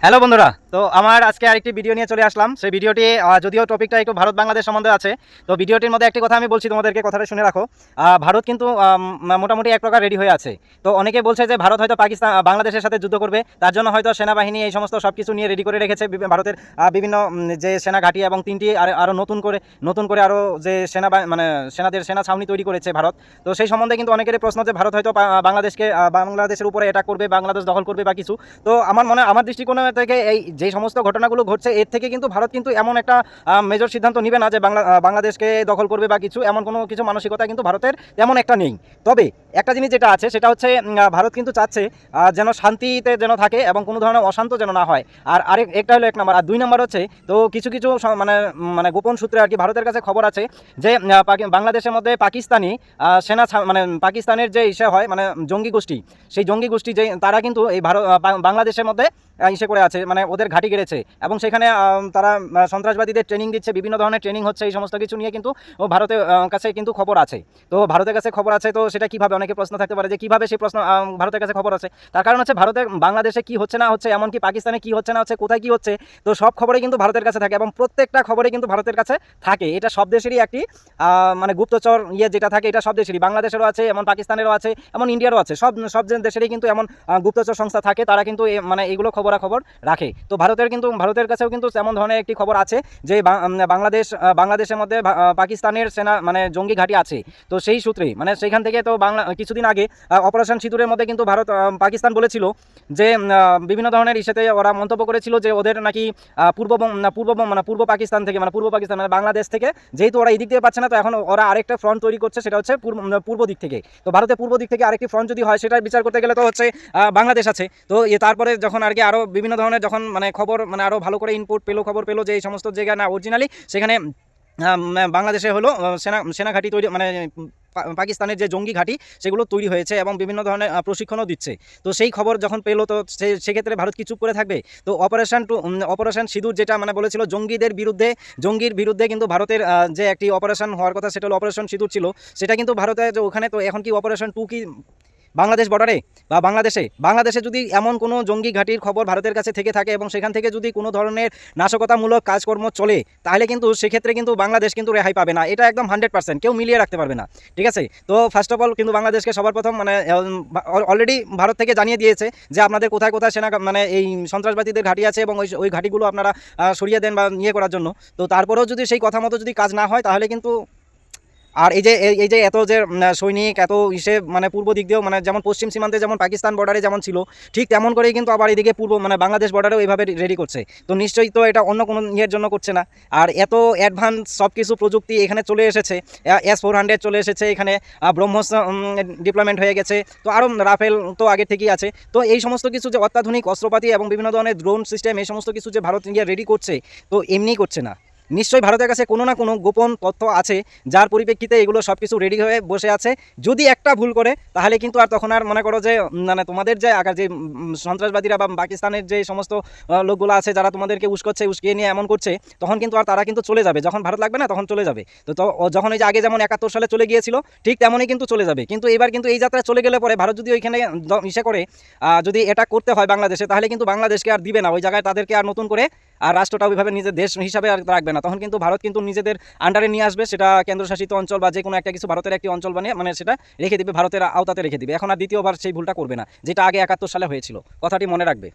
Hello বন্ধুরা, তো আমার আজকে আরেকটি ভিডিও নিয়ে চলে আসলাম। সেই ভিডিওটি যদিও টপিকটা একটু ভারত বাংলাদেশ সম্বন্ধে আছে, তো ভিডিওটির মধ্যে একটি কথা আমি বলছি তোমাদেরকে, কথাটা শুনে রাখো। ভারত কিন্তু মোটামুটি এক প্রকার রেডি হয়ে আছে। তো অনেকে বলছে যে ভারত হয়তো পাকিস্তান বাংলাদেশের সাথে যুদ্ধ করবে, তার জন্য হয়তো সেনাবাহিনী এই সমস্ত সব কিছু নিয়ে রেডি করে রেখেছে। ভারতের বিভিন্ন যে সেনা ঘাঁটি এবং তিনটি আরও নতুন করে আরও যে মানে সেনা ছাউনি তৈরি করেছে ভারত। তো সেই সম্বন্ধে কিন্তু অনেকেরই প্রশ্ন যে ভারত হয়তো বাংলাদেশের উপরে অ্যাটাক করবে, বাংলাদেশ দখল করবে বা কিছু। তো আমার দৃষ্টিকোণ থেকে এই যে সমস্ত ঘটনাগুলো ঘটছে, এর থেকে কিন্তু ভারত কিন্তু এমন একটা মেজর সিদ্ধান্ত নিবে না যে বাংলাদেশকে দখল করবে বা কিছু, এমন কোনো কিছু মানসিকতা কিন্তু ভারতের তেমন একটা নেই। তবে একটা জিনিস যেটা আছে সেটা হচ্ছে ভারত কিন্তু চাচ্ছে যেন শান্তিতে যেন থাকে এবং কোনো ধরনের অশান্ত যেন না হয়। আর একটা হলো 1 নম্বর, আর 2 নম্বর হচ্ছে তো কিছু কিছু মানে মানে গোপন সূত্রে আর কি ভারতের কাছে খবর আছে যে বাংলাদেশের মধ্যে পাকিস্তানি মানে পাকিস্তানের যে ইসে হয় মানে জঙ্গি গোষ্ঠী, সেই জঙ্গি গোষ্ঠী যে তারা কিন্তু এই বাংলাদেশের মধ্যে ইসে করে আছে, মানে ওদের ঘাঁটি গেড়েছে এবং সেখানে তারা সন্ত্রাসবাদীদের ট্রেনিং দিচ্ছে, বিভিন্ন ধরনের ট্রেনিং হচ্ছে। এই সমস্ত কিছু নিয়ে কিন্তু ভারতের কাছে কিন্তু খবর আছে। তো ভারতের কাছে খবর আছে, তো সেটা কীভাবে, অনেকে প্রশ্ন থাকতে পারে যে কীভাবে সেই প্রশ্ন ভারতের কাছে খবর আছে। তার কারণ হচ্ছে ভারতের বাংলাদেশে কী হচ্ছে না হচ্ছে, এমনকি পাকিস্তানে কী হচ্ছে না হচ্ছে, কোথায় কী হচ্ছে, তো সব খবরই কিন্তু ভারতের কাছে থাকে এবং প্রত্যেকটা খবরই কিন্তু ভারতের কাছে থাকে। এটা সব দেশেরই একটি মানে গুপ্তচর যেটা থাকে, এটা সব দেশেরই, বাংলাদেশেরও আছে, এমন পাকিস্তানেরও আছে, এমন ইন্ডিয়ারও আছে। সব দেশেরই কিন্তু এমন গুপ্তচর সংস্থা থাকে, তারা কিন্তু মানে এগুলো খবরাখবর রাখে। তো ভারতের কাছেও কিন্তু এমন ধরনের একটি খবর আছে যে বাংলাদেশের মধ্যে পাকিস্তানের সেনা মানে জঙ্গি ঘাঁটি আছে। তো সেই সূত্রে মানে সেইখান থেকে তো কিছুদিন আগে অপারেশন সিঁদুরের মধ্যে কিন্তু পাকিস্তান বলেছিল যে বিভিন্ন ধরনের ইস্যুতে ওরা মন্তব্য করেছিল যে ওদের নাকি পূর্ব পাকিস্তান থেকে মানে বাংলাদেশ থেকে যেহেতু ওরা এই দিক দিয়ে পাচ্ছে না, তো এখন ওরা আরেকটা ফ্রন্ট তৈরি করছে, সেটা হচ্ছে পূর্ব দিক থেকে। তো ভারতের পূর্ব দিক থেকে আরেকটি ফ্রন্ট যদি হয়, সেটা বিচার করতে গেলে তো হচ্ছে বাংলাদেশ আছে। তো তারপরে যখন আর কি আরও বিভিন্ন ধরনের যখন মানে খবর মানে আরও ভালো করে খবর পেলো যে এই সমস্ত জায়গা না অরিজিনালি, সেখানে বাংলাদেশে হলো সেনা ঘাঁটি তৈরি মানে পাকিস্তানের যে জঙ্গি ঘাঁটি সেগুলো তৈরি হয়েছে এবং বিভিন্ন ধরনের প্রশিক্ষণও দিচ্ছে। তো সেই খবর যখন পেলো, তো সেক্ষেত্রে ভারত কি চুপ করে থাকবে? তো অপারেশন সিঁদুর যেটা মানে বলেছিল জঙ্গির বিরুদ্ধে কিন্তু ভারতের যে একটি অপারেশন হওয়ার কথা, সেটা হলো অপারেশন সিঁদুর ছিল। সেটা কিন্তু ভারতে ওখানে, তো এখন কি অপারেশন 2 কি বাংলাদেশ বর্ডারে বা বাংলাদেশে যদি এমন কোনো জঙ্গি ঘাঁটির খবর ভারতের কাছে থেকে থাকে এবং সেখান থেকে যদি কোনো ধরনের নাশকতামূলক কাজকর্ম চলে, তাহলে কিন্তু সেক্ষেত্রে কিন্তু বাংলাদেশ কিন্তু রেহাই পাবে না। এটা একদম 100% কেউ মিলিয়ে রাখতে পারবে না, ঠিক আছে? তো ফার্স্ট অফ অল কিন্তু বাংলাদেশকে সবার প্রথম মানে অলরেডি ভারত থেকে জানিয়ে দিয়েছে যে আপনাদের কোথায় কোথায় সেনা মানে এই সন্ত্রাসবাদীদের ঘাঁটি আছে এবং ওই ঘাঁটিগুলো আপনারা সরিয়ে দেন বা নিয়ে করার জন্য। তো তারপরেও যদি সেই কথা মতো যদি কাজ না হয়, তাহলে কিন্তু আর এই যে এত যে সৈনিক এত মানে পূর্ব দিক দিয়েও মানে যেমন পশ্চিম সীমান্তে যেমন পাকিস্তান বর্ডারে যেমন ছিল, ঠিক তেমন করেই কিন্তু আবার এদিকে মানে বাংলাদেশ বর্ডারেও এইভাবে রেডি করছে। তো নিশ্চয়ই তো এটা অন্য কোনো ইয়ের জন্য করছে না। আর এত অ্যাডভান্স সব কিছু প্রযুক্তি এখানে চলে এসেছে, S-400 চলে এসেছে এখানে, ব্রহ্মস ডিপ্লয়মেন্ট হয়ে গেছে, তো আরও রাফেল তো আগে থেকেই আছে। তো এই সমস্ত কিছু যে অত্যাধুনিক অস্ত্রপাতি এবং বিভিন্ন ধরনের ড্রোন সিস্টেম, এই সমস্ত কিছু যে ভারত ইন্ডিয়া রেডি করছে, তো এমনি করছে না। নিশ্চয়ই ভারতের কাছে কোনো না কোনো গোপন তথ্য আছে, যার পরিপ্রেক্ষিতে এগুলো সব কিছু রেডি হয়ে বসে আছে। যদি একটা ভুল করে, তাহলে কিন্তু আর তখন আর মনে করো যে মানে তোমাদের যে আগে যে সন্ত্রাসবাদীরা বা পাকিস্তানের যে সমস্ত লোকগুলো আছে যারা তোমাদেরকে উস্কিয়ে নিয়ে এমন করছে, তখন কিন্তু আর তারা কিন্তু চলে যাবে, যখন ভারত লাগবে না তখন চলে যাবে। তো যখন এই যে আগে যেমন 71 সালে চলে গিয়েছিল, ঠিক তেমনই কিন্তু চলে যাবে। কিন্তু এবার কিন্তু এই যাত্রা চলে গেলে পরে ভারত যদি ওইখানে ইসে করে যদি এটা করতে হয় বাংলাদেশে, তাহলে কিন্তু বাংলাদেশকে আর দিবে না ওই জায়গায়, তাদেরকে আর নতুন করে আর রাষ্ট্রটা ওইভাবে নিজের দেশ হিসাবে আর রাখবে না। তখন কিন্তু ভারত কিন্তু নিজেদের আন্ডারে নিয়ে আসবে, সেটা কেন্দ্রশাসিত অঞ্চল বা যে কোনো একটা কিছু ভারতের একটি অঞ্চল বানিয়ে মানে সেটা রেখে দিবে, ভারতের আওতাতে রেখে দিবে। এখন আর দ্বিতীয়বার সেই ভুলটা করবে না, যেটা আগে 71 সালে হয়েছিল। কথাটি মনে রাখবে।